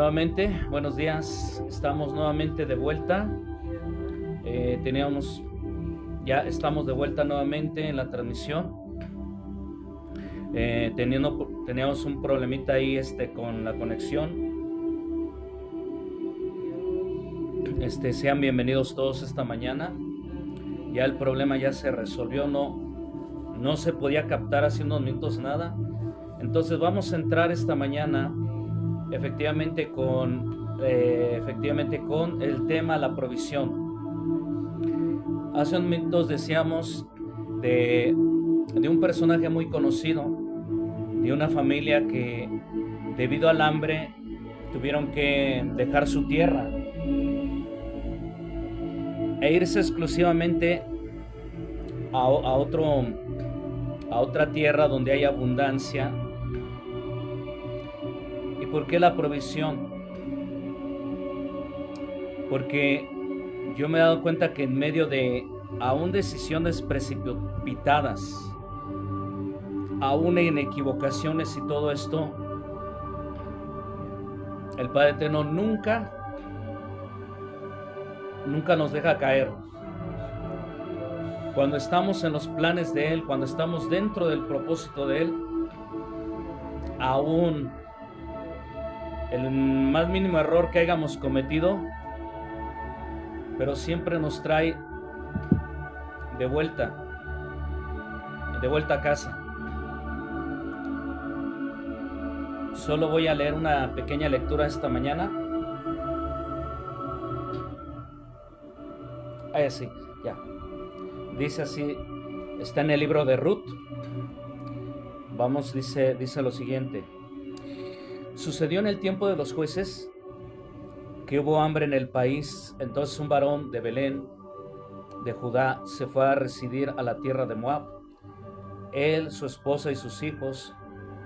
Nuevamente, buenos días. Estamos nuevamente de vuelta. Ya estamos de vuelta nuevamente en la transmisión. Teníamos un problemita ahí con la conexión. Sean bienvenidos todos esta mañana. Ya el problema ya se resolvió, no se podía captar hace unos minutos nada. Entonces vamos a entrar esta mañana efectivamente con el tema la provisión. Hace unos minutos decíamos de un personaje muy conocido, de una familia que debido al hambre tuvieron que dejar su tierra e irse exclusivamente a otra tierra donde hay abundancia. ¿Y por qué la provisión? Porque yo me he dado cuenta que en medio de aún decisiones precipitadas, aún en equivocaciones y todo esto, el Padre Eterno nunca nos deja caer. Cuando estamos en los planes de Él, cuando estamos dentro del propósito de Él, aún el más mínimo error que hayamos cometido, pero siempre nos trae de vuelta a casa. Solo voy a leer una pequeña lectura esta mañana. Sí, ya. Dice así, está en el libro de Ruth. Dice lo siguiente. Sucedió en el tiempo de los jueces que hubo hambre en el país. Entonces un varón de Belén, de Judá, se fue a residir a la tierra de Moab. Él, su esposa y sus hijos,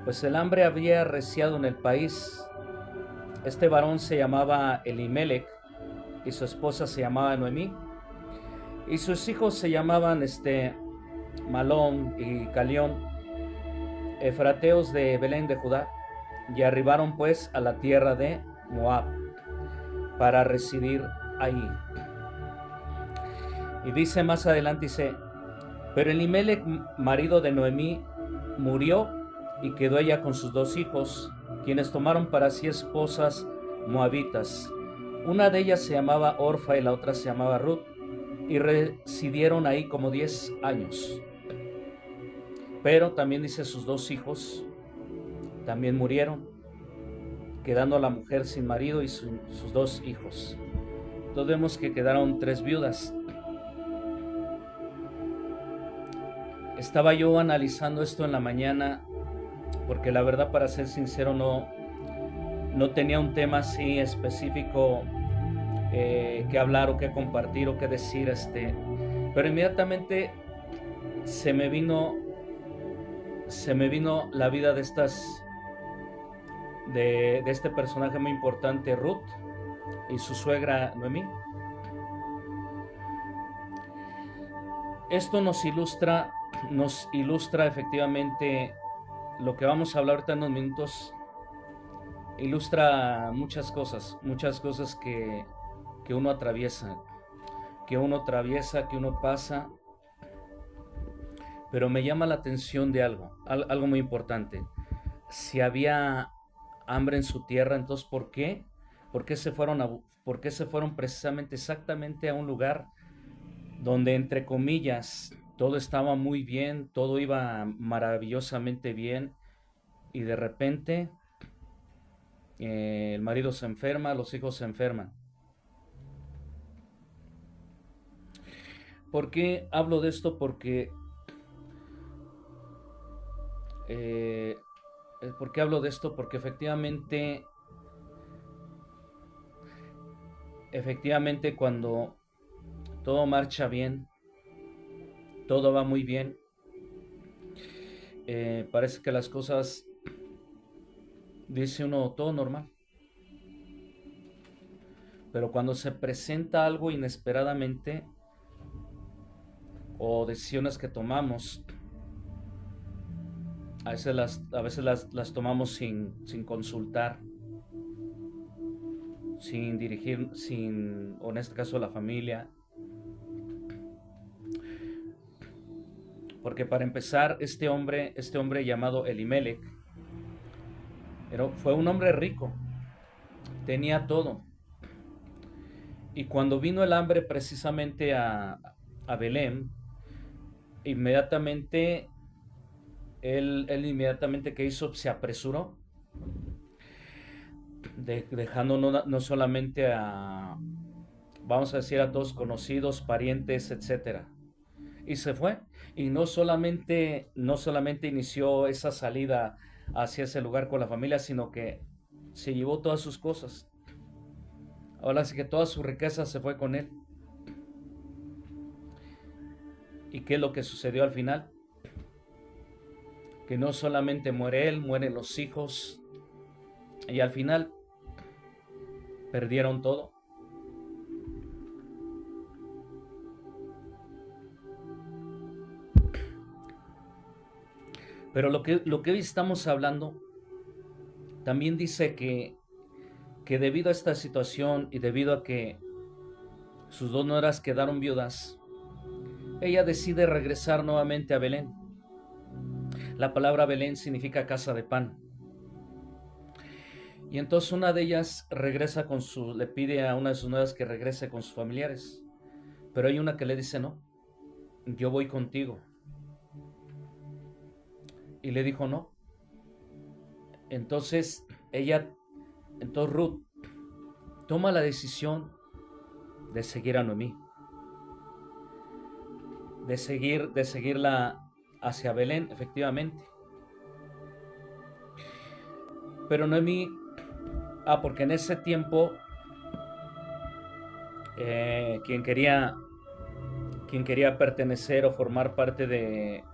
pues el hambre había arreciado en el país. Este varón se llamaba Elimelech y su esposa se llamaba Noemí. Y sus hijos se llamaban Malón y Calión, efrateos de Belén de Judá, y arribaron pues a la tierra de Moab para residir ahí. Y dice más adelante, pero Elimelech, marido de Noemí, murió y quedó ella con sus dos hijos, quienes tomaron para sí esposas moabitas. Una de ellas se llamaba Orfa y la otra se llamaba Ruth, y residieron ahí como 10 años. Pero también dice sus dos hijos también murieron, quedando la mujer sin marido y sus dos hijos. Entonces vemos que quedaron 3 viudas. Estaba yo analizando esto en la mañana, porque la verdad, para ser sincero, no tenía un tema así específico que hablar o que compartir o que decir, pero inmediatamente se me vino la vida de este personaje muy importante, Ruth, y su suegra Noemí. Esto nos ilustra efectivamente lo que vamos a hablar ahorita en unos minutos. Ilustra muchas cosas que uno atraviesa, que uno pasa. Pero me llama la atención de algo muy importante. Si había hambre en su tierra, entonces ¿por qué? ¿Por qué se fueron precisamente exactamente a un lugar donde, entre comillas, todo estaba muy bien, todo iba maravillosamente bien, y de repente el marido se enferma, los hijos se enferman? ¿Por qué hablo de esto? Eh, ¿Por qué hablo de esto? Porque efectivamente cuando todo marcha bien, todo va muy bien, parece que las cosas, dice uno, todo normal. Pero cuando se presenta algo inesperadamente, o decisiones que tomamos, a veces las tomamos sin consultar, sin dirigir, o en este caso la familia. Porque para empezar, este hombre llamado Elimelech, fue un hombre rico, tenía todo. Y cuando vino el hambre precisamente a Belén, inmediatamente, él inmediatamente que hizo, se apresuró, dejando no solamente vamos a decir, a todos conocidos, parientes, etcétera. Y se fue. Y no solamente inició esa salida hacia ese lugar con la familia, sino que se llevó todas sus cosas. Ahora sí que toda su riqueza se fue con él. ¿Y qué es lo que sucedió al final? Que no solamente muere él, mueren los hijos. Y al final perdieron todo. Pero lo que hoy estamos hablando también dice que debido a esta situación y debido a que sus dos nueras quedaron viudas, ella decide regresar nuevamente a Belén. La palabra Belén significa casa de pan. Y entonces una de ellas le pide a una de sus nueras que regrese con sus familiares. Pero hay una que le dice, no, yo voy contigo. Y le dijo no. Entonces Ruth toma la decisión de seguir a Noemí, de seguirla hacia Belén, efectivamente. Pero Noemí, porque en ese tiempo quien quería pertenecer o formar parte de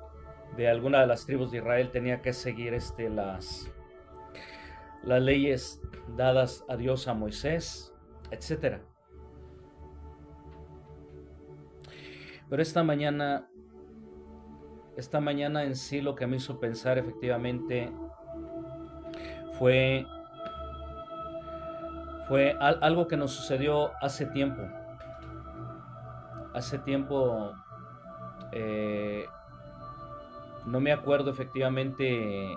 alguna de las tribus de Israel tenía que seguir las leyes dadas a Dios, a Moisés, etcétera. Pero esta mañana en sí lo que me hizo pensar efectivamente fue algo que nos sucedió hace tiempo. No me acuerdo efectivamente,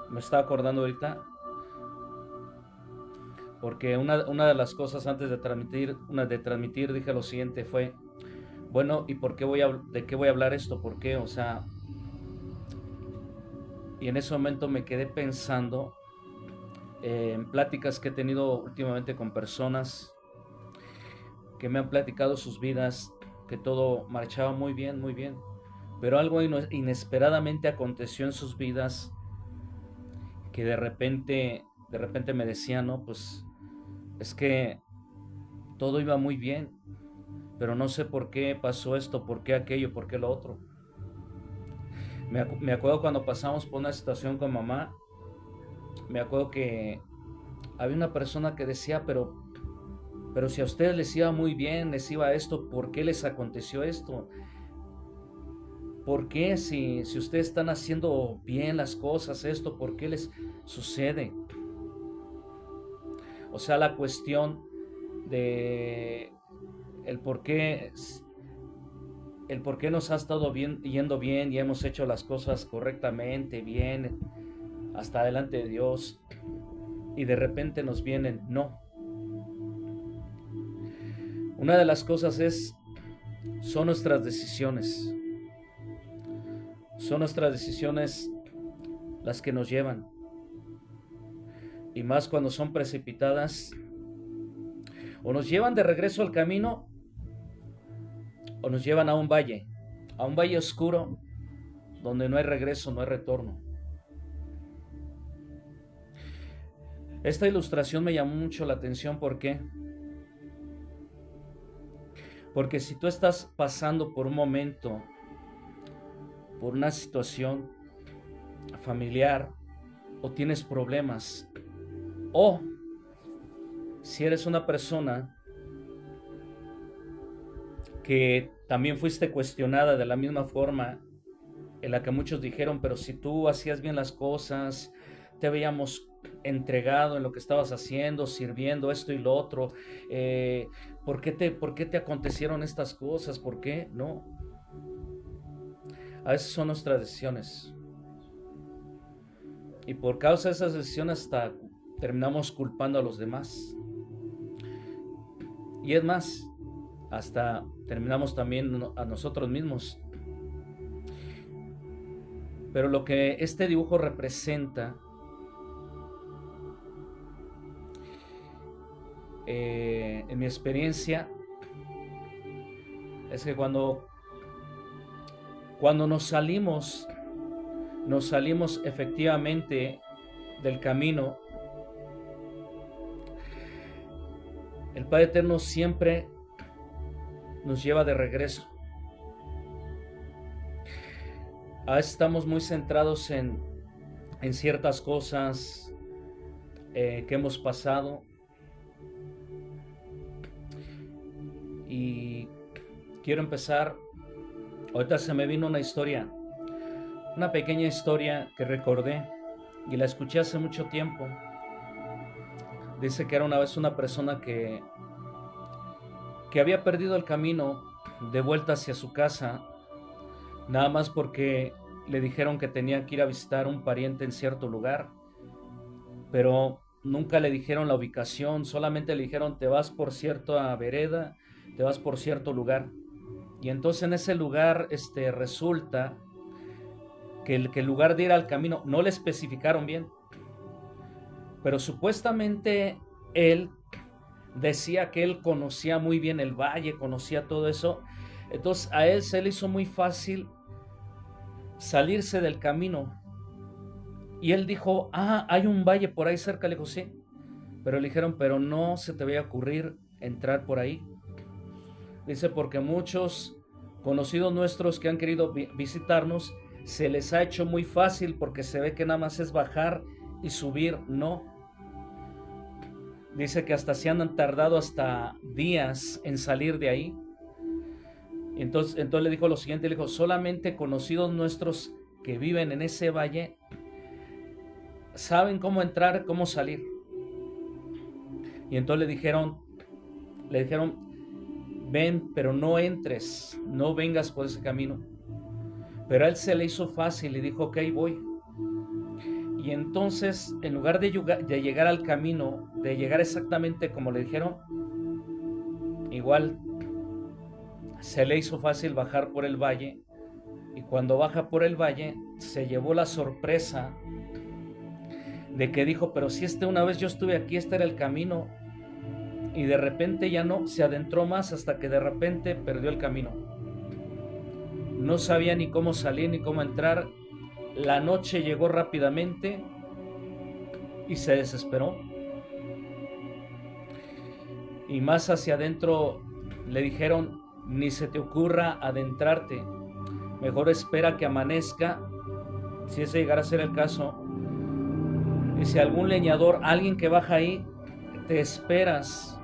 me estaba acordando ahorita, porque una de las cosas antes de transmitir dije lo siguiente, fue, bueno, ¿y de qué voy a hablar esto? ¿Por qué? O sea, y en ese momento me quedé pensando en pláticas que he tenido últimamente con personas que me han platicado sus vidas, que todo marchaba muy bien, muy bien, pero algo inesperadamente aconteció en sus vidas, que de repente me decían, no, pues es que todo iba muy bien, pero no sé por qué pasó esto, por qué aquello, por qué lo otro. Me acuerdo cuando pasamos por una situación con mamá, me acuerdo que había una persona que decía, pero si a ustedes les iba muy bien, les iba esto, ¿por qué les aconteció esto? ¿Por qué si ustedes están haciendo bien las cosas, esto, por qué les sucede? O sea, la cuestión de el por qué nos ha estado yendo bien y hemos hecho las cosas correctamente, bien, hasta delante de Dios, y de repente nos vienen, no. Una de las cosas son nuestras decisiones. Son nuestras decisiones las que nos llevan. Y más cuando son precipitadas, o nos llevan de regreso al camino, o nos llevan a un valle oscuro, donde no hay regreso, no hay retorno. Esta ilustración me llamó mucho la atención, ¿por qué? Porque si tú estás pasando por un momento, por una situación familiar, o tienes problemas, o si eres una persona que también fuiste cuestionada de la misma forma en la que muchos dijeron, pero si tú hacías bien las cosas, te veíamos entregado en lo que estabas haciendo, sirviendo esto y lo otro. ¿Por qué te acontecieron estas cosas? ¿Por qué? No. A veces son nuestras decisiones. Y por causa de esas decisiones hasta terminamos culpando a los demás. Y es más, hasta terminamos también a nosotros mismos. Pero lo que este dibujo representa, en mi experiencia, es que cuando nos salimos efectivamente del camino, el Padre Eterno siempre nos lleva de regreso. A veces estamos muy centrados en ciertas cosas que hemos pasado, y quiero empezar. Ahorita se me vino una historia, una pequeña historia que recordé y la escuché hace mucho tiempo. Dice que era una vez una persona que había perdido el camino de vuelta hacia su casa, nada más porque le dijeron que tenía que ir a visitar un pariente en cierto lugar, pero nunca le dijeron la ubicación, solamente le dijeron: te vas por cierta vereda, te vas por cierto lugar. Y entonces en ese lugar resulta que el lugar de ir al camino no le especificaron bien, pero supuestamente él decía que él conocía muy bien el valle, conocía todo eso. Entonces a él se le hizo muy fácil salirse del camino. Y él dijo: hay un valle por ahí cerca. Le dijo: sí. Pero le dijeron: pero no se te vaya a ocurrir entrar por ahí. Dice: porque muchos conocidos nuestros que han querido visitarnos, se les ha hecho muy fácil porque se ve que nada más es bajar y subir. No. Dice que hasta se han tardado hasta días en salir de ahí. Entonces le dijo lo siguiente, le dijo: solamente conocidos nuestros que viven en ese valle saben cómo entrar, cómo salir. Y entonces le dijeron, ven, pero no entres, no vengas por ese camino. Pero a él se le hizo fácil y dijo: ok, voy. Y entonces, en lugar de llegar al camino, de llegar exactamente como le dijeron, igual se le hizo fácil bajar por el valle. Y cuando baja por el valle, se llevó la sorpresa de que dijo: pero si una vez yo estuve aquí, este era el camino. Y de repente ya no, se adentró más hasta que de repente perdió el camino. No sabía ni cómo salir ni cómo entrar. La noche llegó rápidamente y se desesperó. Y más hacia adentro le dijeron: ni se te ocurra adentrarte, mejor espera que amanezca, si ese llegara a ser el caso. Y si algún leñador, alguien que baja ahí, te esperas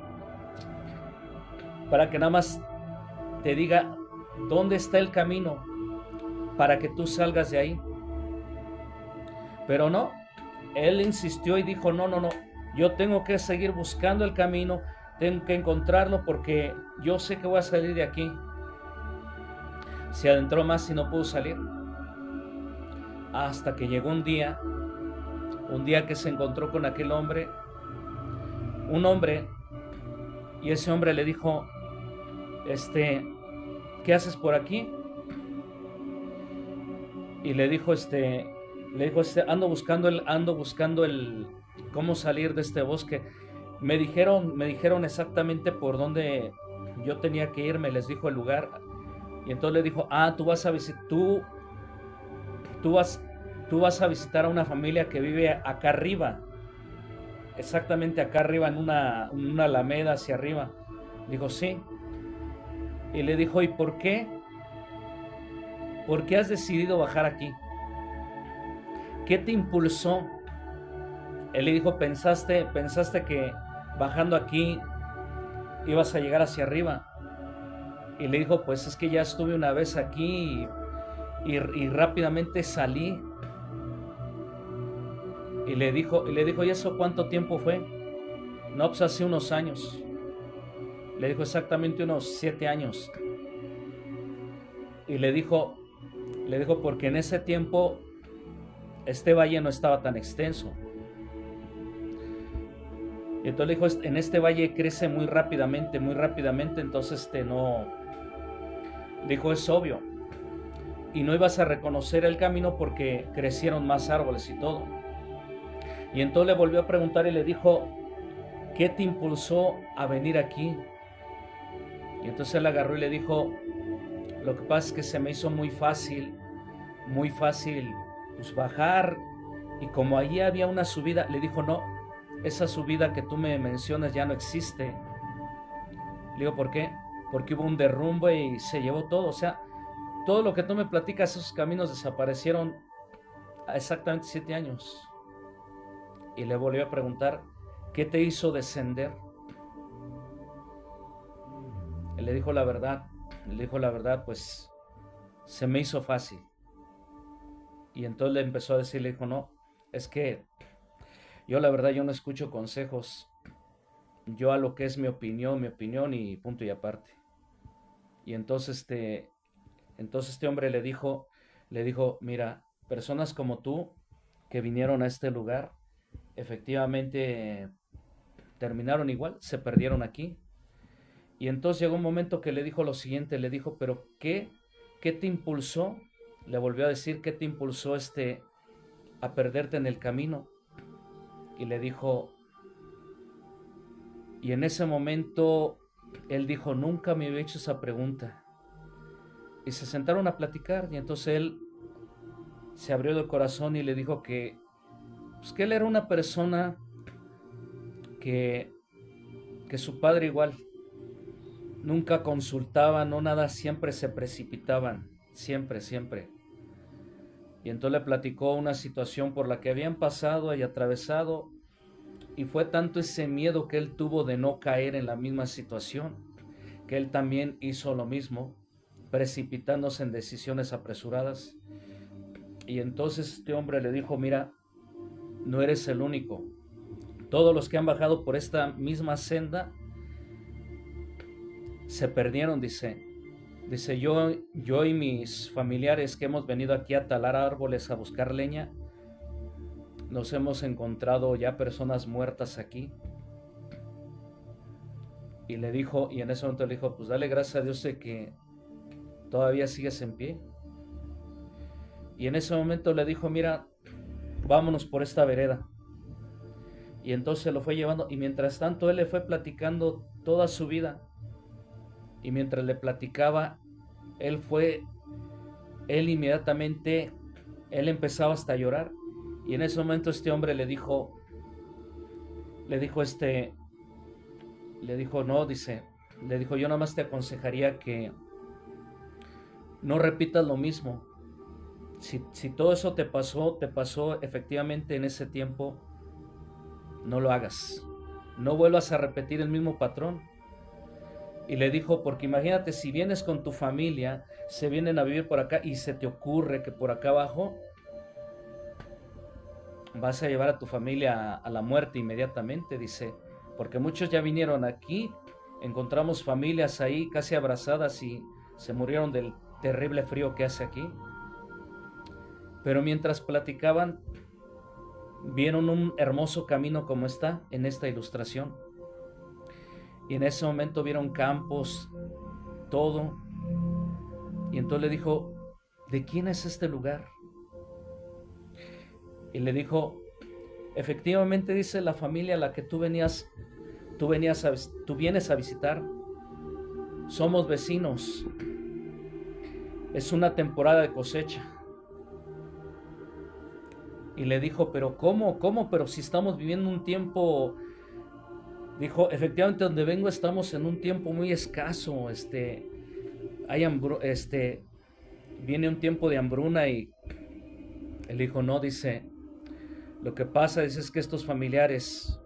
para que nada más te diga dónde está el camino, para que tú salgas de ahí. Pero no, él insistió y dijo: no, yo tengo que seguir buscando el camino, tengo que encontrarlo porque yo sé que voy a salir de aquí. Se adentró más y no pudo salir, hasta que llegó un día que se encontró con aquel hombre, y ese hombre le dijo: ¿qué haces por aquí? Y le dijo, ando buscando el cómo salir de este bosque. Me dijeron exactamente por dónde yo tenía que irme, les dijo el lugar. Y entonces le dijo: tú vas a visitar a una familia que vive acá arriba, exactamente acá arriba, en una alameda hacia arriba. Dijo: sí. Y le dijo: ¿y por qué? ¿Por qué has decidido bajar aquí? ¿Qué te impulsó? Él le dijo: ¿Pensaste que bajando aquí ibas a llegar hacia arriba? Y le dijo: pues es que ya estuve una vez aquí y rápidamente salí. ¿y eso cuánto tiempo fue? No, pues hace unos años. Le dijo exactamente unos 7 años. Y le dijo porque en ese tiempo este valle no estaba tan extenso. Y entonces le dijo, en este valle crece muy rápidamente, entonces no, dijo, es obvio. Y no ibas a reconocer el camino porque crecieron más árboles y todo. Y entonces le volvió a preguntar y le dijo, ¿qué te impulsó a venir aquí? Y entonces él agarró y le dijo, lo que pasa es que se me hizo muy fácil, pues bajar. Y como allí había una subida, le dijo, no, esa subida que tú me mencionas ya no existe. Le digo, ¿por qué? Porque hubo un derrumbe y se llevó todo. O sea, todo lo que tú me platicas, esos caminos desaparecieron a exactamente 7 años. Y le volvió a preguntar, ¿qué te hizo descender? Él le dijo la verdad. Pues se me hizo fácil. Y entonces le empezó a decir, le dijo, no, es que yo la verdad yo no escucho consejos. Yo a lo que es mi opinión y punto y aparte. Y entonces este hombre le dijo, mira, personas como tú que vinieron a este lugar, efectivamente terminaron igual, se perdieron aquí. Y entonces llegó un momento que le dijo lo siguiente, le dijo, pero ¿qué te impulsó? Le volvió a decir, ¿qué te impulsó a perderte en el camino? Y le dijo, y en ese momento él dijo, nunca me había hecho esa pregunta. Y se sentaron a platicar y entonces él se abrió de corazón y le dijo pues que él era una persona que su padre igual nunca consultaba, no nada, siempre se precipitaban, siempre. Y entonces le platicó una situación por la que habían pasado y atravesado, y fue tanto ese miedo que él tuvo de no caer en la misma situación, que él también hizo lo mismo, precipitándose en decisiones apresuradas. Y entonces este hombre le dijo, mira, no eres el único. Todos los que han bajado por esta misma senda se perdieron, dice. Dice, yo y mis familiares que hemos venido aquí a talar árboles, a buscar leña, nos hemos encontrado ya personas muertas aquí. Y en ese momento le dijo, pues dale gracias a Dios de que todavía sigues en pie. Y en ese momento le dijo, mira, vámonos por esta vereda. Y entonces lo fue llevando, y mientras tanto él le fue platicando toda su vida. Y mientras le platicaba, él inmediatamente, él empezaba hasta a llorar. Y en ese momento este hombre le dijo, no, dice, le dijo, yo nada más te aconsejaría que no repitas lo mismo. Si todo eso te pasó efectivamente en ese tiempo, no lo hagas. No vuelvas a repetir el mismo patrón. Y le dijo, porque imagínate, si vienes con tu familia, se vienen a vivir por acá y se te ocurre que por acá abajo vas a llevar a tu familia a la muerte inmediatamente, dice, porque muchos ya vinieron aquí, encontramos familias ahí casi abrazadas y se murieron del terrible frío que hace aquí. Pero mientras platicaban, vieron un hermoso camino como está en esta ilustración. Y en ese momento vieron campos, todo. Y entonces le dijo, ¿de quién es este lugar? Y le dijo, efectivamente, dice, la familia a la que tú vienes a visitar. Somos vecinos. Es una temporada de cosecha. Y le dijo, pero ¿cómo? Pero si estamos viviendo un tiempo... Dijo, efectivamente, donde vengo estamos en un tiempo muy escaso. Viene un tiempo de hambruna. Y él dijo, no, dice, lo que pasa es que estos familiares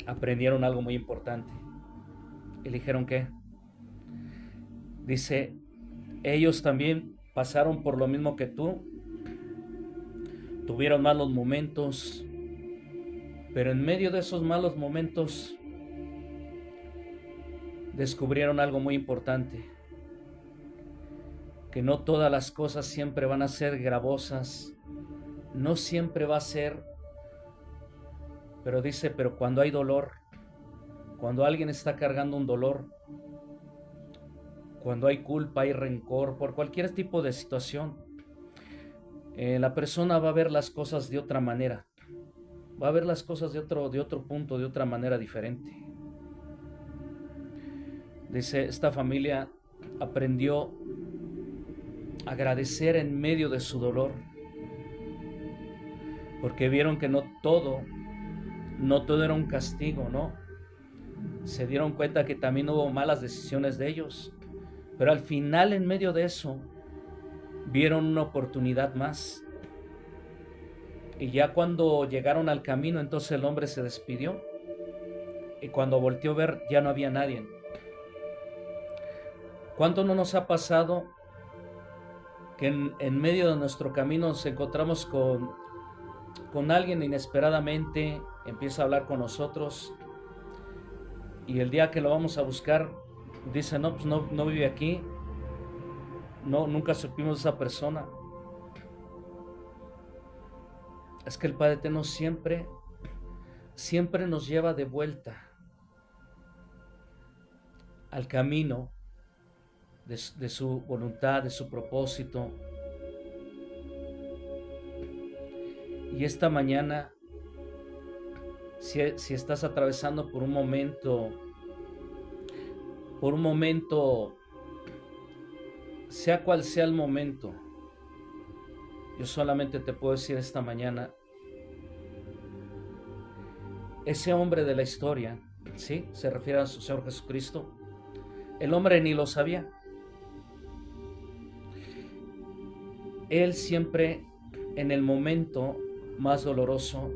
aprendieron algo muy importante. Y le dijeron, ¿qué? Dice, ellos también pasaron por lo mismo que tú. tuvieron malos momentos, pero en medio de esos malos momentos descubrieron algo muy importante, que no todas las cosas siempre van a ser gravosas, no siempre va a ser, pero dice, pero cuando hay dolor, cuando alguien está cargando un dolor, cuando hay culpa, hay rencor, por cualquier tipo de situación, la persona va a ver las cosas de otra manera, va a ver las cosas de otro punto, de otra manera diferente. Dice, esta familia aprendió a agradecer en medio de su dolor, porque vieron que no todo era un castigo, ¿no? Se dieron cuenta que también hubo malas decisiones de ellos, pero al final, en medio de eso, vieron una oportunidad más. Y ya cuando llegaron al camino, entonces el hombre se despidió, y cuando volteó a ver, ya no había nadie. ¿Cuánto no nos ha pasado que en medio de nuestro camino nos encontramos con alguien inesperadamente, empieza a hablar con nosotros, y el día que lo vamos a buscar, dice, no, pues no vive aquí, no, nunca supimos de esa persona? Es que el Padre Eterno siempre nos lleva de vuelta al camino de su voluntad, de su propósito. Y esta mañana, si estás atravesando por un momento, sea cual sea el momento, yo solamente te puedo decir esta mañana, ese hombre de la historia, ¿sí? Se refiere a su Señor Jesucristo. El hombre ni lo sabía. Él siempre, en el momento más doloroso,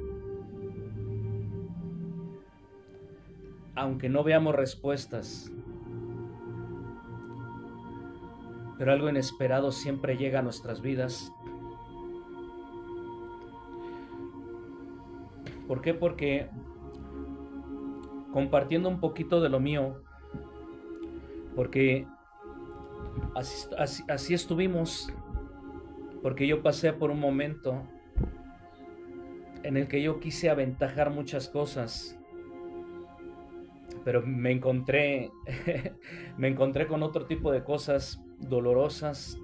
aunque no veamos respuestas, pero algo inesperado siempre llega a nuestras vidas. ¿Por qué? Porque compartiendo un poquito de lo mío, porque así estuvimos, porque yo pasé por un momento en el que yo quise aventajar muchas cosas, pero me encontré con otro tipo de cosas dolorosas,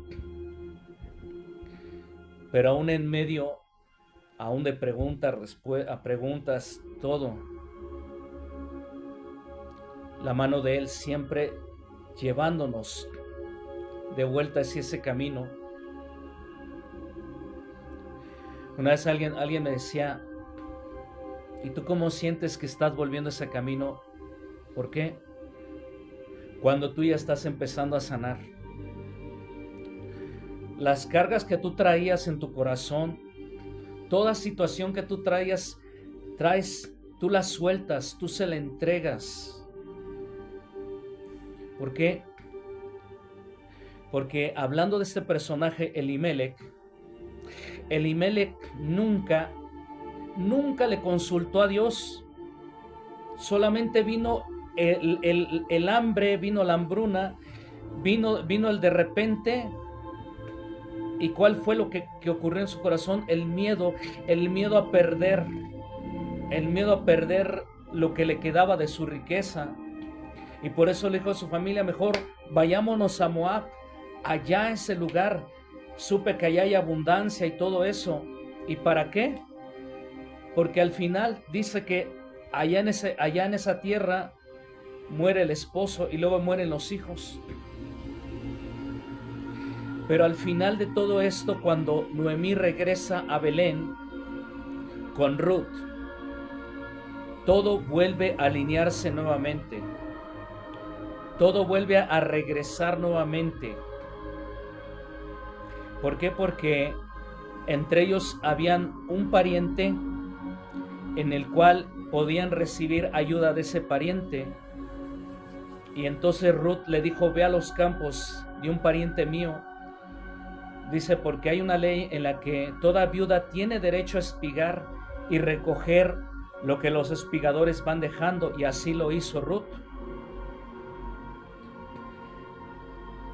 pero aún en medio, aún de preguntas, todo, la mano de Él siempre llevándonos de vuelta hacia ese camino. Una vez alguien me decía, ¿y tú cómo sientes que estás volviendo a ese camino? ¿Por qué? Cuando tú ya estás empezando a sanar. Las cargas que tú traías en tu corazón, toda situación que tú traes, tú la sueltas, tú se la entregas. ¿Por qué? Porque hablando de este personaje, Elimelech nunca le consultó a Dios. Solamente vino el hambre, vino la hambruna, vino el de repente. ¿Y cuál fue lo que ocurrió en su corazón? El miedo a perder lo que le quedaba de su riqueza. Y por eso le dijo a su familia, mejor vayámonos a Moab, allá en ese lugar, supe que allá hay abundancia y todo eso. ¿Y para qué? Porque al final dice que allá en esa tierra muere el esposo y luego mueren los hijos. Pero al final de todo esto, cuando Noemí regresa a Belén con Ruth, todo vuelve a alinearse nuevamente. Todo vuelve a regresar nuevamente. ¿Por qué? Porque entre ellos habían un pariente en el cual podían recibir ayuda de ese pariente. Y entonces Ruth le dijo, ve a los campos de un pariente mío, Dice, porque hay una ley en la que toda viuda tiene derecho a espigar y recoger lo que los espigadores van dejando, y así lo hizo Ruth.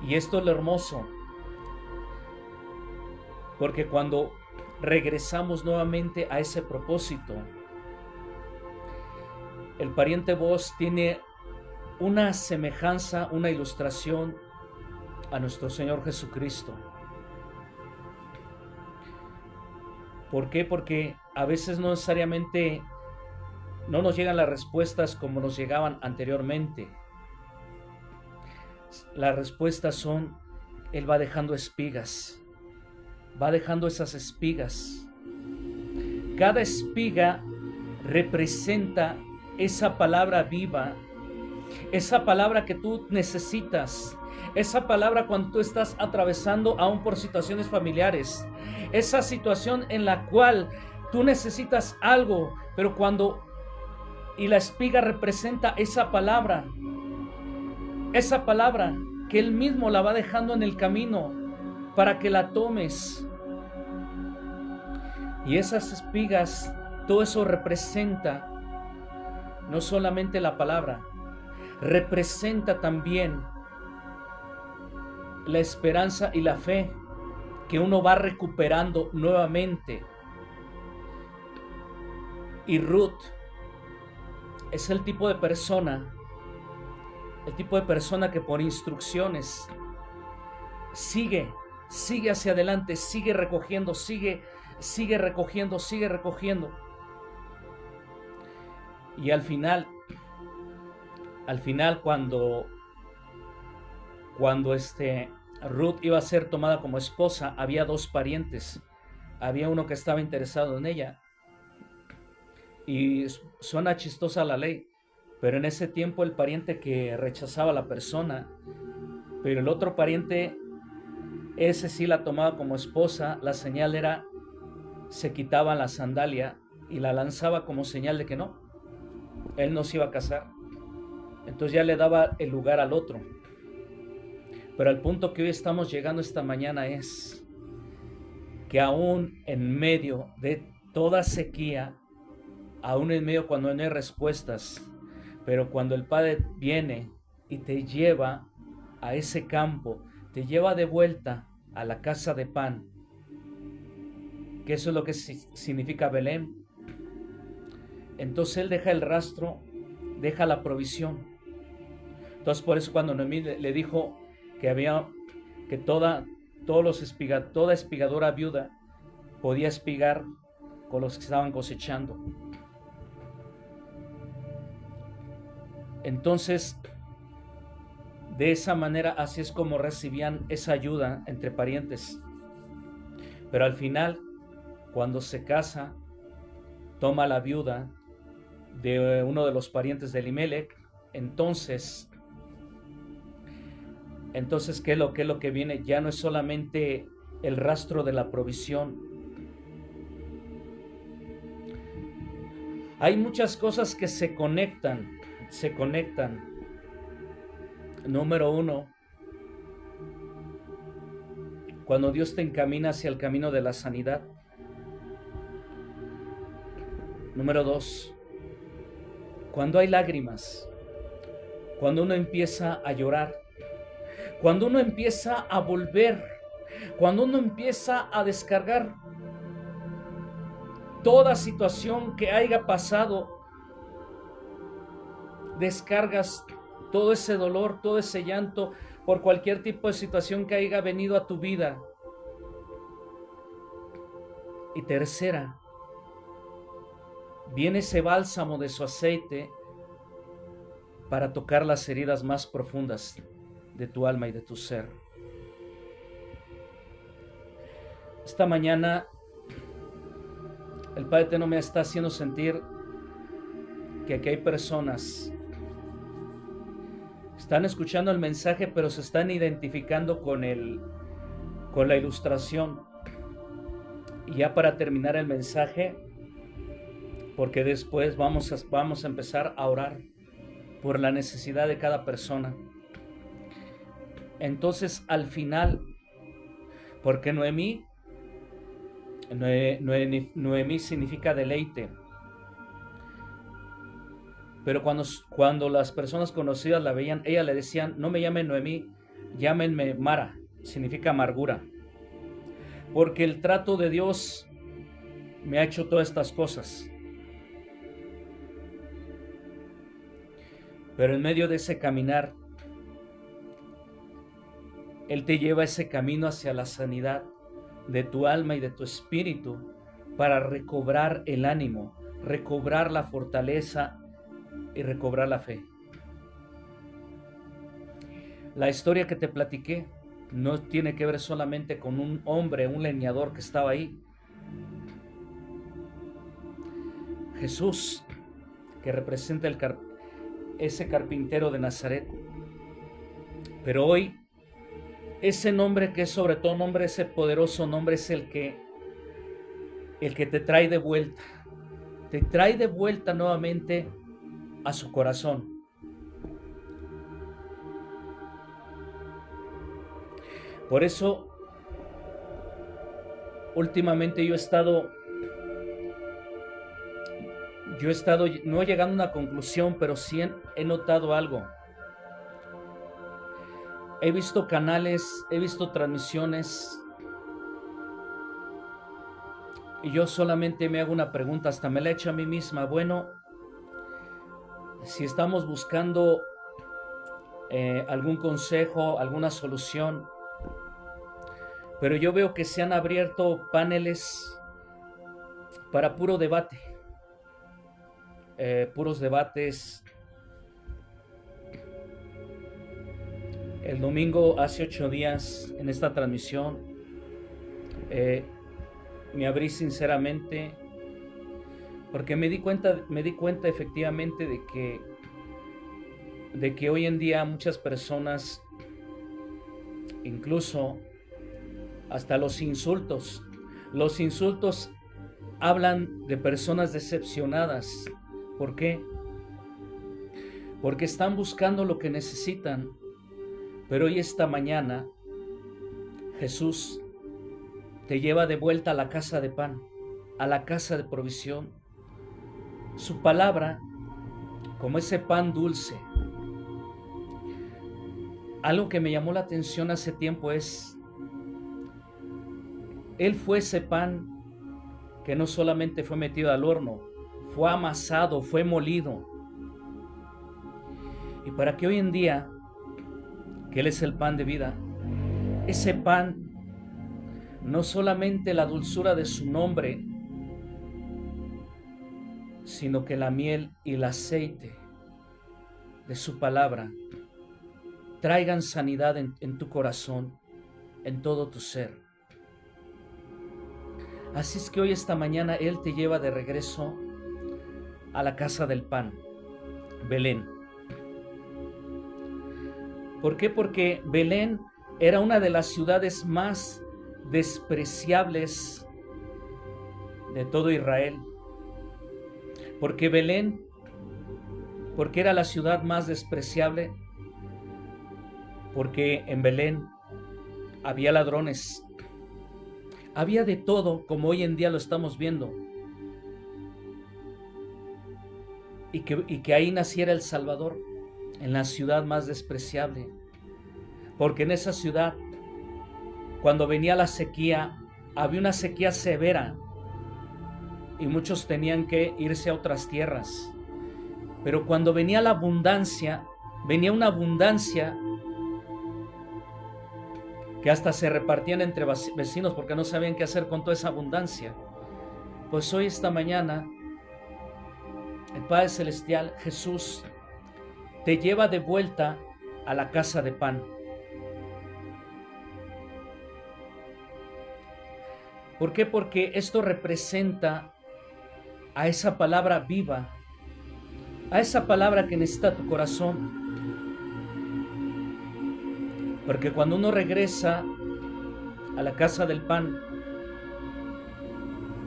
Y esto es lo hermoso, porque cuando regresamos nuevamente a ese propósito, el pariente Booz tiene una semejanza, una ilustración a nuestro Señor Jesucristo. ¿Por qué? Porque a veces no necesariamente no nos llegan las respuestas como nos llegaban anteriormente. Las respuestas son, Él va dejando espigas, va dejando esas espigas. Cada espiga representa esa palabra viva, esa palabra que tú necesitas, esa palabra cuando tú estás atravesando aún por situaciones familiares, esa situación en la cual tú necesitas algo, pero y la espiga representa esa palabra que Él mismo la va dejando en el camino para que la tomes. Y esas espigas, todo eso representa no solamente la palabra, representa también la esperanza y la fe que uno va recuperando nuevamente. Y Ruth es el tipo de persona que por instrucciones sigue hacia adelante, sigue recogiendo, sigue recogiendo. Y al final cuando Ruth iba a ser tomada como esposa, había dos parientes. Había uno que estaba interesado en ella. Y suena chistosa la ley, pero en ese tiempo el pariente que rechazaba a la persona, pero el otro pariente, ese sí la tomaba como esposa, la señal era, se quitaba la sandalia y la lanzaba como señal de que no, él no se iba a casar. Entonces ya le daba el lugar al otro. Pero al punto que hoy estamos llegando esta mañana es que aún en medio de toda sequía, aún en medio cuando no hay respuestas, pero cuando el Padre viene y te lleva a ese campo, te lleva de vuelta a la casa de pan, que eso es lo que significa Belén, entonces Él deja el rastro, deja la provisión. Entonces por eso cuando Noemí le dijo que toda espigadora viuda podía espigar con los que estaban cosechando. Entonces, de esa manera, así es como recibían esa ayuda entre parientes. Pero al final, cuando se casa, toma la viuda de uno de los parientes de Elimelech. Entonces, ¿qué es lo que viene? Ya no es solamente el rastro de la provisión. Hay muchas cosas que se conectan. Número uno, cuando Dios te encamina hacia el camino de la sanidad. Número dos, cuando hay lágrimas, cuando uno empieza a llorar, cuando uno empieza a volver, cuando uno empieza a descargar toda situación que haya pasado, descargas todo ese dolor, todo ese llanto por cualquier tipo de situación que haya venido a tu vida. Y tercera, viene ese bálsamo de su aceite para tocar las heridas más profundas de tu alma y de tu ser. Esta mañana el Padre Eterno me está haciendo sentir que aquí hay personas están escuchando el mensaje, pero se están identificando con la ilustración. Y ya para terminar el mensaje, porque después vamos a empezar a orar por la necesidad de cada persona. Entonces, al final, Porque Noemí significa deleite. Pero cuando las personas conocidas la veían, ella le decían, no me llamen Noemí, llámenme Mara, significa amargura. Porque el trato de Dios me ha hecho todas estas cosas. Pero en medio de ese caminar, Él te lleva ese camino hacia la sanidad de tu alma y de tu espíritu para recobrar el ánimo, recobrar la fortaleza y recobrar la fe. La historia que te platiqué no tiene que ver solamente con un hombre, un leñador que estaba ahí. Jesús, que representa ese carpintero de Nazaret. Pero hoy, ese nombre que es sobre todo nombre, ese poderoso nombre es el que te trae de vuelta. Te trae de vuelta nuevamente a su corazón. Por eso, últimamente yo he estado no llegando a una conclusión, pero sí he notado algo. He visto canales, he visto transmisiones, y yo solamente me hago una pregunta, hasta me la he hecho a mí misma. Bueno, si estamos buscando algún consejo, alguna solución, pero yo veo que se han abierto paneles para puro debate, puros debates. El domingo, hace 8 días, en esta transmisión, me abrí sinceramente, porque me di cuenta efectivamente de que hoy en día muchas personas, incluso hasta los insultos hablan de personas decepcionadas. ¿Por qué? Porque están buscando lo que necesitan. Pero hoy, esta mañana, Jesús te lleva de vuelta a la casa de pan, a la casa de provisión. Su palabra, como ese pan dulce. Algo que me llamó la atención hace tiempo es, Él fue ese pan que no solamente fue metido al horno, fue amasado, fue molido. Y para que hoy en día, que Él es el pan de vida, ese pan, no solamente la dulzura de su nombre, sino que la miel y el aceite de su palabra traigan sanidad en tu corazón, en todo tu ser. Así es que hoy, esta mañana, Él te lleva de regreso a la casa del pan, Belén. ¿Por qué? Porque Belén era una de las ciudades más despreciables de todo Israel. Porque Belén, porque era la ciudad más despreciable, porque en Belén había ladrones, había de todo, como hoy en día lo estamos viendo, y que ahí naciera el Salvador, en la ciudad más despreciable, porque en esa ciudad, cuando venía la sequía, había una sequía severa y muchos tenían que irse a otras tierras. Pero cuando venía la abundancia, venía una abundancia que hasta se repartían entre vecinos porque no sabían qué hacer con toda esa abundancia. Pues hoy, esta mañana, el Padre Celestial, Jesús, te lleva de vuelta a la casa de pan. ¿Por qué? Porque esto representa a esa palabra viva, a esa palabra que necesita tu corazón. Porque cuando uno regresa a la casa del pan,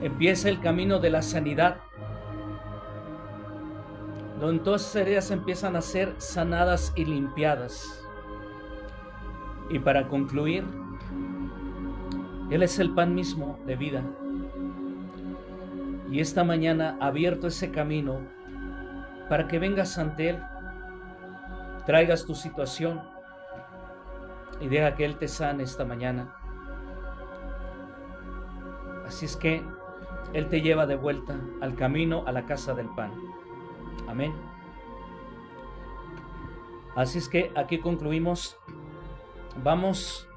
empieza el camino de la sanidad, donde todas esas heridas empiezan a ser sanadas y limpiadas. Y para concluir, Él es el pan mismo de vida. Y esta mañana ha abierto ese camino para que vengas ante Él, traigas tu situación y deja que Él te sane esta mañana. Así es que Él te lleva de vuelta al camino a la casa del pan. Amén. Así es que aquí concluimos. Vamos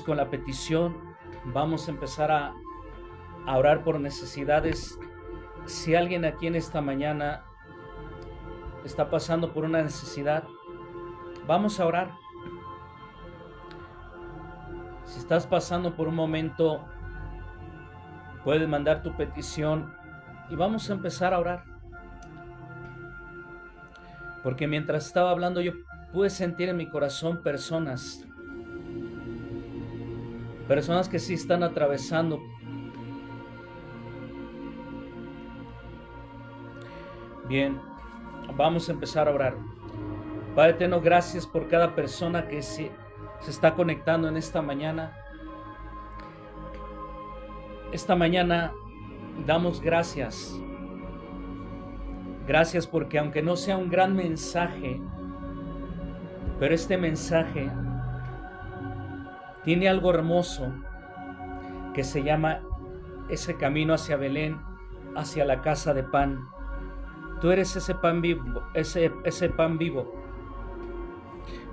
con la petición. Vamos a empezar a orar por necesidades. Si alguien aquí en esta mañana está pasando por una necesidad, vamos a orar. Si estás pasando por un momento, puedes mandar tu petición y vamos a empezar a orar. Porque mientras estaba hablando yo pude sentir en mi corazón personas que sí están atravesando. Bien, vamos a empezar a orar. Padre eterno, gracias por cada persona que se está conectando en esta mañana. Esta mañana damos gracias. Gracias porque aunque no sea un gran mensaje, pero este mensaje tiene algo hermoso que se llama ese camino hacia Belén, hacia la casa de pan. Tú eres ese pan vivo, ese pan vivo.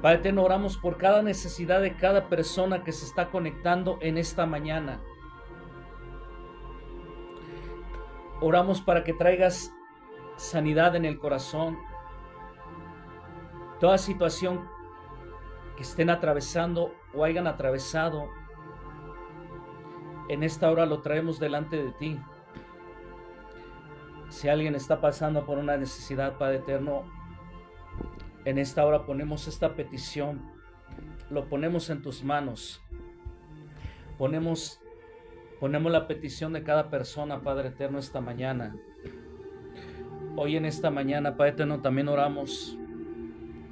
Padre eterno, oramos por cada necesidad de cada persona que se está conectando en esta mañana. Oramos para que traigas sanidad en el corazón. Toda situación que estén atravesando o hayan atravesado, en esta hora lo traemos delante de ti. Si alguien está pasando por una necesidad, Padre eterno, en esta hora ponemos esta petición, lo ponemos en tus manos. Ponemos la petición de cada persona, Padre eterno, esta mañana. Hoy en esta mañana, Padre eterno, también oramos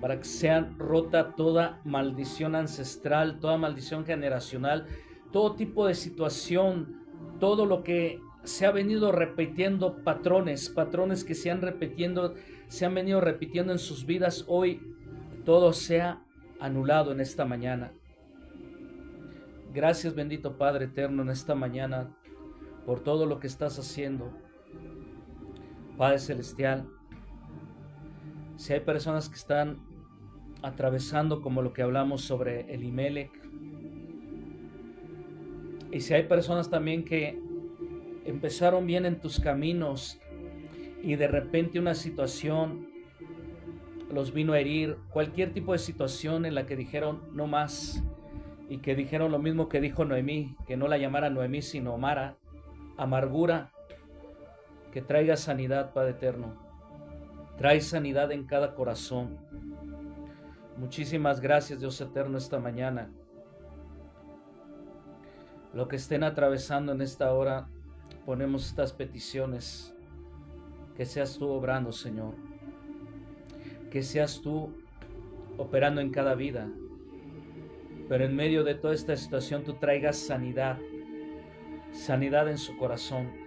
para que sea rota toda maldición ancestral, toda maldición generacional, todo tipo de situación, todo lo que se ha venido repitiendo, patrones que se han venido repitiendo en sus vidas. Hoy todo sea anulado en esta mañana. Gracias, bendito Padre eterno, en esta mañana por todo lo que estás haciendo. Padre celestial, si hay personas que están atravesando como lo que hablamos sobre Elimelech, y si hay personas también que empezaron bien en tus caminos y de repente una situación los vino a herir, cualquier tipo de situación en la que dijeron no más, y que dijeron lo mismo que dijo Noemí, que no la llamara Noemí sino Mara, amargura, que traiga sanidad, Padre eterno. Trae sanidad en cada corazón. Muchísimas gracias, Dios eterno, esta mañana. Lo que estén atravesando en esta hora, ponemos estas peticiones. Que seas tú obrando, Señor. Que seas tú operando en cada vida. Pero en medio de toda esta situación tú traigas sanidad. Sanidad en su corazón.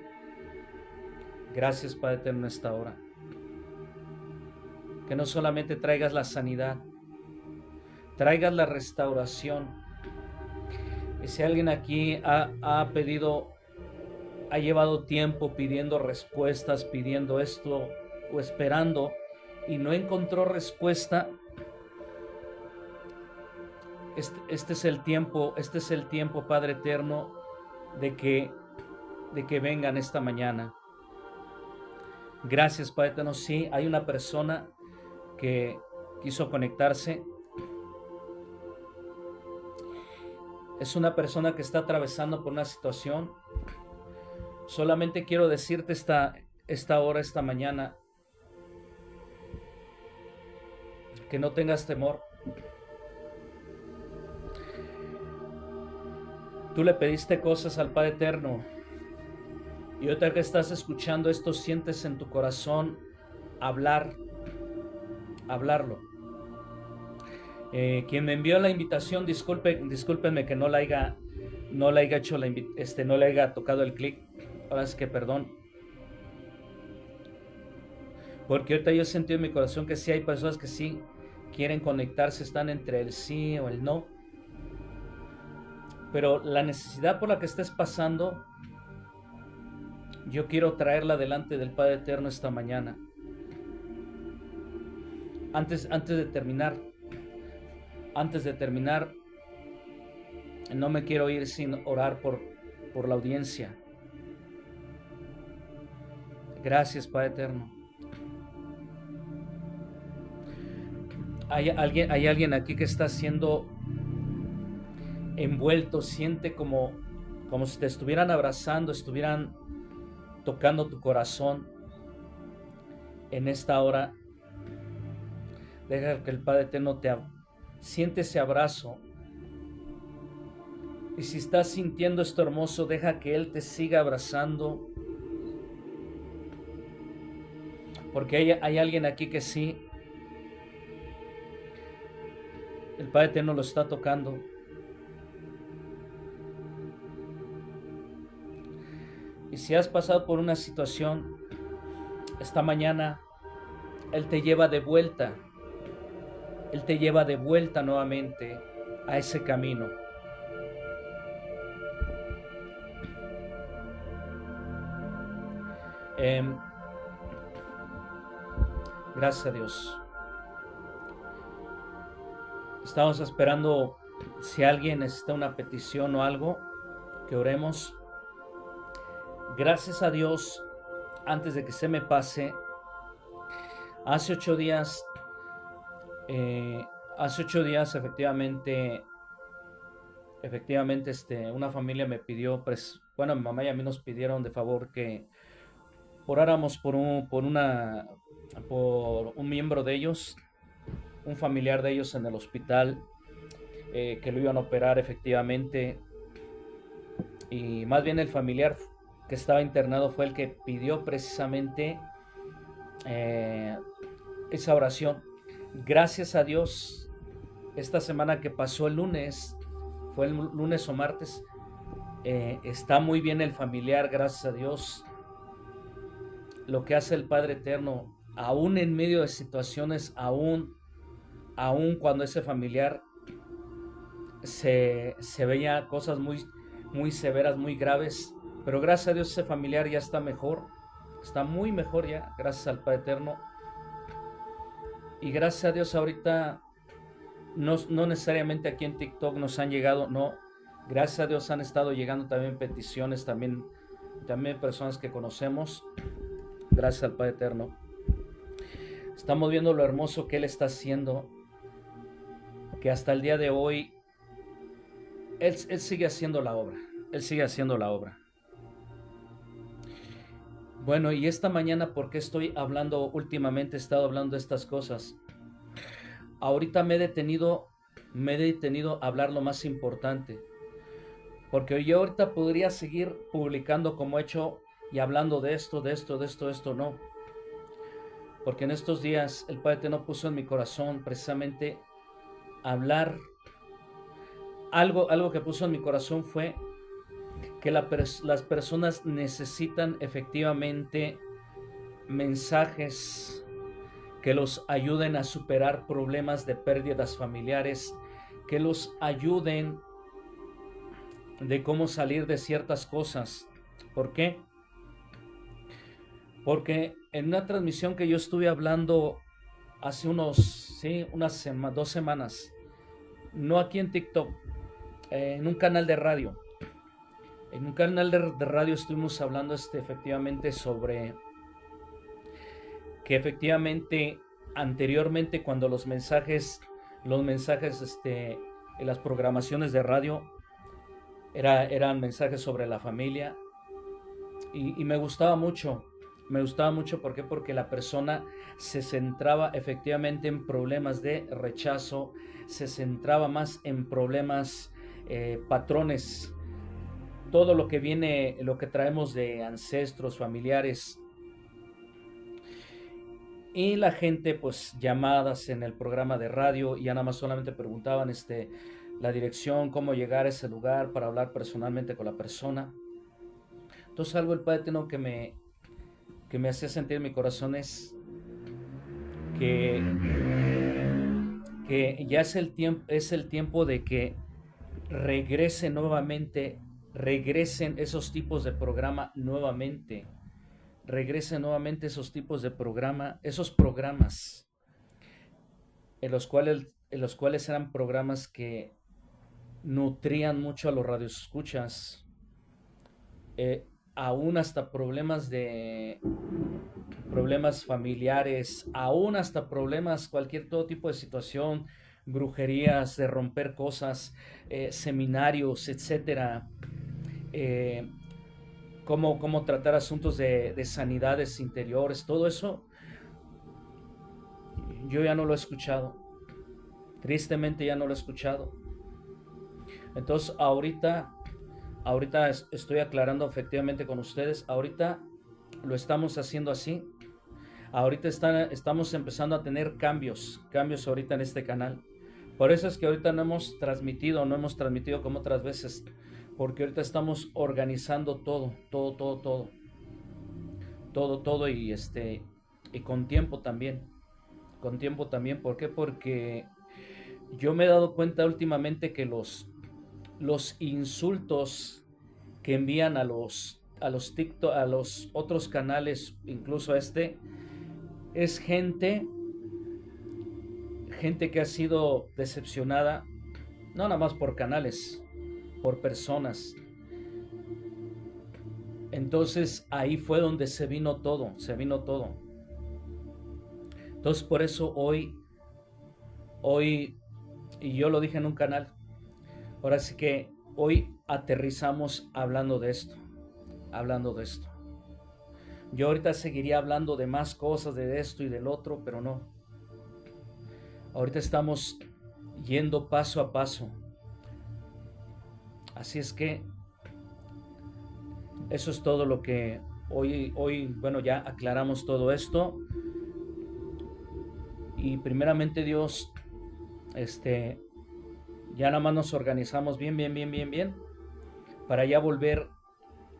Gracias, Padre eterno, en esta hora. Que no solamente traigas la sanidad, traigas la restauración. Y si alguien aquí ha pedido, ha llevado tiempo pidiendo respuestas, pidiendo esto o esperando y no encontró respuesta, este es el tiempo, Padre eterno, de que vengan esta mañana. Gracias, Padre eterno. Sí, hay una persona que quiso conectarse. Es una persona que está atravesando por una situación. Solamente quiero decirte esta hora, esta mañana, que no tengas temor. Tú le pediste cosas al Padre eterno. Y ahorita que estás escuchando esto, sientes en tu corazón hablarlo. Quien me envió la invitación, discúlpenme que no la haya no le haya hecho no le haya tocado el clic. Ahora es que perdón. Porque ahorita yo he sentido en mi corazón que sí hay personas que sí quieren conectarse, están entre el sí o el no. Pero la necesidad por la que estés pasando, yo quiero traerla delante del Padre Eterno esta mañana. Antes de terminar, no me quiero ir sin orar por la audiencia. Gracias, Padre Eterno. Hay alguien aquí que está siendo envuelto, siente como si te estuvieran abrazando, estuvieran tocando tu corazón en esta hora. Deja que el Padre Eterno siente ese abrazo. Y si estás sintiendo esto hermoso, deja que Él te siga abrazando. Porque hay alguien aquí que sí, el Padre Eterno lo está tocando. Y si has pasado por una situación, esta mañana Él te lleva de vuelta. Él te lleva de vuelta nuevamente a ese camino. Gracias a Dios. Estamos esperando si alguien necesita una petición o algo, que oremos. Gracias a Dios, antes de que se me pase, hace 8 días efectivamente una familia me pidió, mi mamá y a mí nos pidieron de favor que oráramos por un miembro de ellos, un familiar de ellos en el hospital, que lo iban a operar efectivamente, y más bien el familiar que estaba internado fue el que pidió precisamente esa oración. Gracias a Dios, esta semana que pasó el lunes, fue el lunes o martes, está muy bien el familiar, gracias a Dios. Lo que hace el Padre Eterno, aún en medio de situaciones, aún cuando ese familiar se veía cosas muy severas, muy graves, pero gracias a Dios ese familiar ya está mejor, está muy mejor ya, gracias al Padre Eterno. Y gracias a Dios ahorita no necesariamente aquí en TikTok nos han llegado, no, gracias a Dios han estado llegando también peticiones, también personas que conocemos, gracias al Padre Eterno. Estamos viendo lo hermoso que Él está haciendo, que hasta el día de hoy Él sigue haciendo la obra, Él sigue haciendo la obra. Bueno, y esta mañana, ¿por qué estoy hablando? Últimamente he estado hablando de estas cosas. Ahorita me he detenido a hablar lo más importante, porque yo ahorita podría seguir publicando como he hecho y hablando de esto, no. Porque en estos días el Padre Eterno puso en mi corazón precisamente hablar. Algo que puso en mi corazón fue que las personas necesitan efectivamente mensajes que los ayuden a superar problemas de pérdidas familiares, que los ayuden de cómo salir de ciertas cosas. ¿Por qué? Porque en una transmisión que yo estuve hablando hace 2 semanas, no aquí en TikTok, en un canal de radio. En un canal de radio estuvimos hablando efectivamente sobre que efectivamente anteriormente cuando los mensajes en las programaciones de radio eran mensajes sobre la familia, y me gustaba mucho. ¿Por qué? Porque la persona se centraba efectivamente en problemas de rechazo, se centraba más en problemas, patrones, todo lo que viene, lo que traemos de ancestros, familiares. Y la gente, pues, llamadas en el programa de radio, y ya nada más solamente preguntaban, la dirección, cómo llegar a ese lugar para hablar personalmente con la persona. Entonces algo el Padre Eterno que me hacía sentir en mi corazón es que, que ya es el tiempo de que regresen esos tipos de programa nuevamente, regresen nuevamente esos tipos de programa, esos programas en los cuales eran programas que nutrían mucho a los radioescuchas, aún hasta problemas familiares, aún hasta problemas, cualquier todo tipo de situación, brujerías, de romper cosas, seminarios, etcétera, eh, cómo tratar asuntos de sanidades interiores, todo eso yo ya no lo he escuchado, tristemente ya no lo he escuchado. Entonces ahorita estoy aclarando efectivamente con ustedes, ahorita lo estamos haciendo así. Ahorita estamos empezando a tener cambios ahorita en este canal. Por eso es que ahorita no hemos transmitido como otras veces, porque ahorita estamos organizando todo y con tiempo también. ¿Por qué? Porque yo me he dado cuenta últimamente que los insultos que envían a los TikTok, a los otros canales, incluso a es gente que ha sido decepcionada, no nada más por canales, por personas. Entonces ahí fue donde se vino todo. Entonces por eso hoy, y yo lo dije en un canal, ahora sí que hoy aterrizamos hablando de esto. Yo ahorita seguiría hablando de más cosas, de esto y del otro, pero no. Ahorita estamos yendo paso a paso. Así es que eso es todo lo que hoy, bueno, ya aclaramos todo esto. Y primeramente Dios, ya nada más nos organizamos bien, para ya volver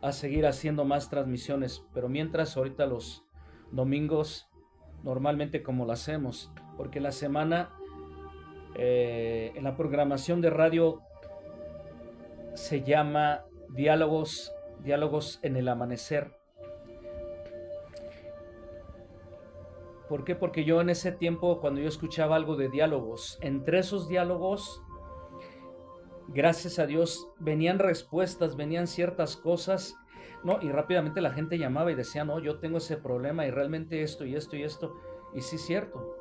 a seguir haciendo más transmisiones. Pero mientras, ahorita los domingos, normalmente como lo hacemos, porque la semana, en la programación de radio se llama Diálogos en el Amanecer. ¿Por qué? Porque yo en ese tiempo, cuando yo escuchaba algo de diálogos, entre esos diálogos, gracias a Dios, venían respuestas, venían ciertas cosas, ¿no? Y rápidamente la gente llamaba y decía, no, yo tengo ese problema y realmente esto y esto y esto. Y sí es cierto.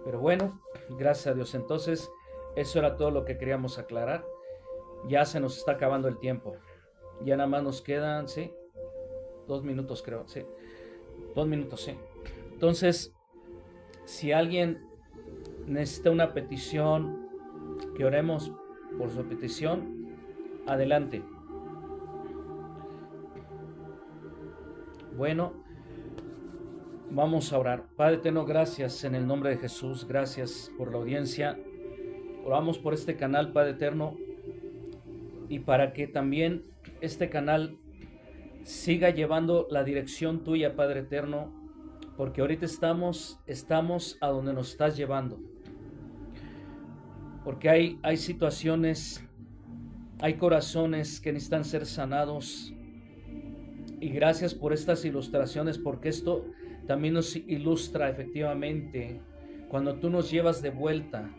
Pero bueno, gracias a Dios. Entonces, eso era todo lo que queríamos aclarar. Ya se nos está acabando el tiempo. Ya nada más nos quedan, ¿sí? 2 minutos creo, sí. 2 minutos, sí. Entonces, si alguien necesita una petición, que oremos por su petición, adelante. Bueno, vamos a orar. Padre eterno, gracias en el nombre de Jesús, gracias por la audiencia. Oramos por este canal, Padre eterno, y para que también este canal siga llevando la dirección tuya, Padre eterno, porque ahorita estamos a donde nos estás llevando. Porque hay situaciones, hay corazones que necesitan ser sanados. Y gracias por estas ilustraciones, porque esto también nos ilustra efectivamente cuando tú nos llevas de vuelta.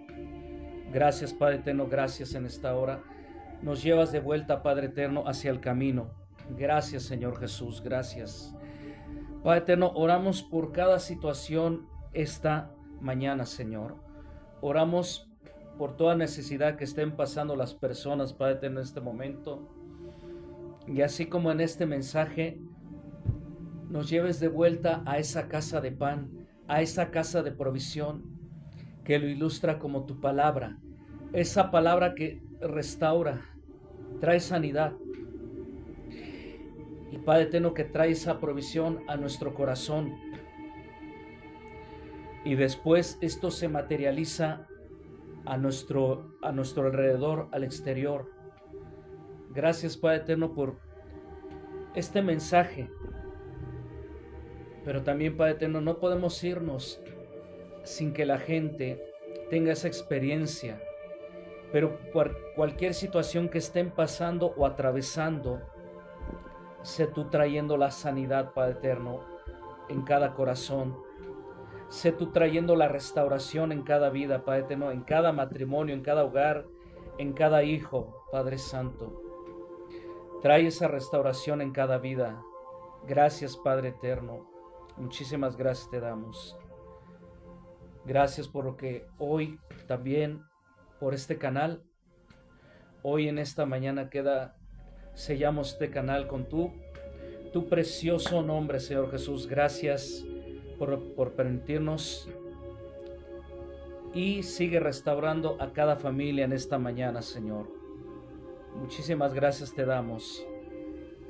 Gracias, Padre eterno, gracias en esta hora. Nos llevas de vuelta, Padre eterno, hacia el camino. Gracias, Señor Jesús, gracias. Padre eterno, oramos por cada situación esta mañana, Señor. Oramos por toda necesidad que estén pasando las personas, Padre eterno, en este momento. Y así como en este mensaje, nos lleves de vuelta a esa casa de pan, a esa casa de provisión, que lo ilustra como tu palabra. Esa palabra que restaura, trae sanidad. Y Padre eterno, que trae esa provisión a nuestro corazón. Y después esto se materializa a nuestro alrededor, al exterior. Gracias, Padre eterno, por este mensaje. Pero también, Padre eterno, no podemos irnos sin que la gente tenga esa experiencia. Pero cualquier situación que estén pasando o atravesando, sé tú trayendo la sanidad, Padre eterno, en cada corazón. Sé tú trayendo la restauración en cada vida, Padre eterno, en cada matrimonio, en cada hogar, en cada hijo, Padre Santo. Trae esa restauración en cada vida. Gracias, Padre eterno. Muchísimas gracias te damos. Gracias por lo que hoy también, por este canal, hoy en esta mañana sellamos este canal con tu precioso nombre, Señor Jesús. Gracias por permitirnos, y sigue restaurando a cada familia en esta mañana, Señor. Muchísimas gracias te damos.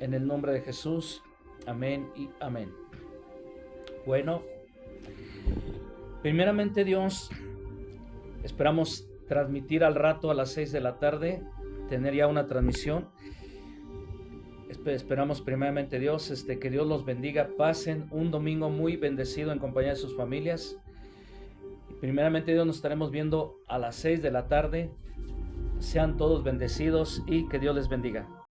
En el nombre de Jesús, amén y amén. Bueno, primeramente Dios, esperamos transmitir al rato a las 6 de la tarde, tener ya una transmisión. Esperamos primeramente Dios, que Dios los bendiga, pasen un domingo muy bendecido en compañía de sus familias. Y primeramente Dios, nos estaremos viendo a las 6 de la tarde. Sean todos bendecidos y que Dios les bendiga.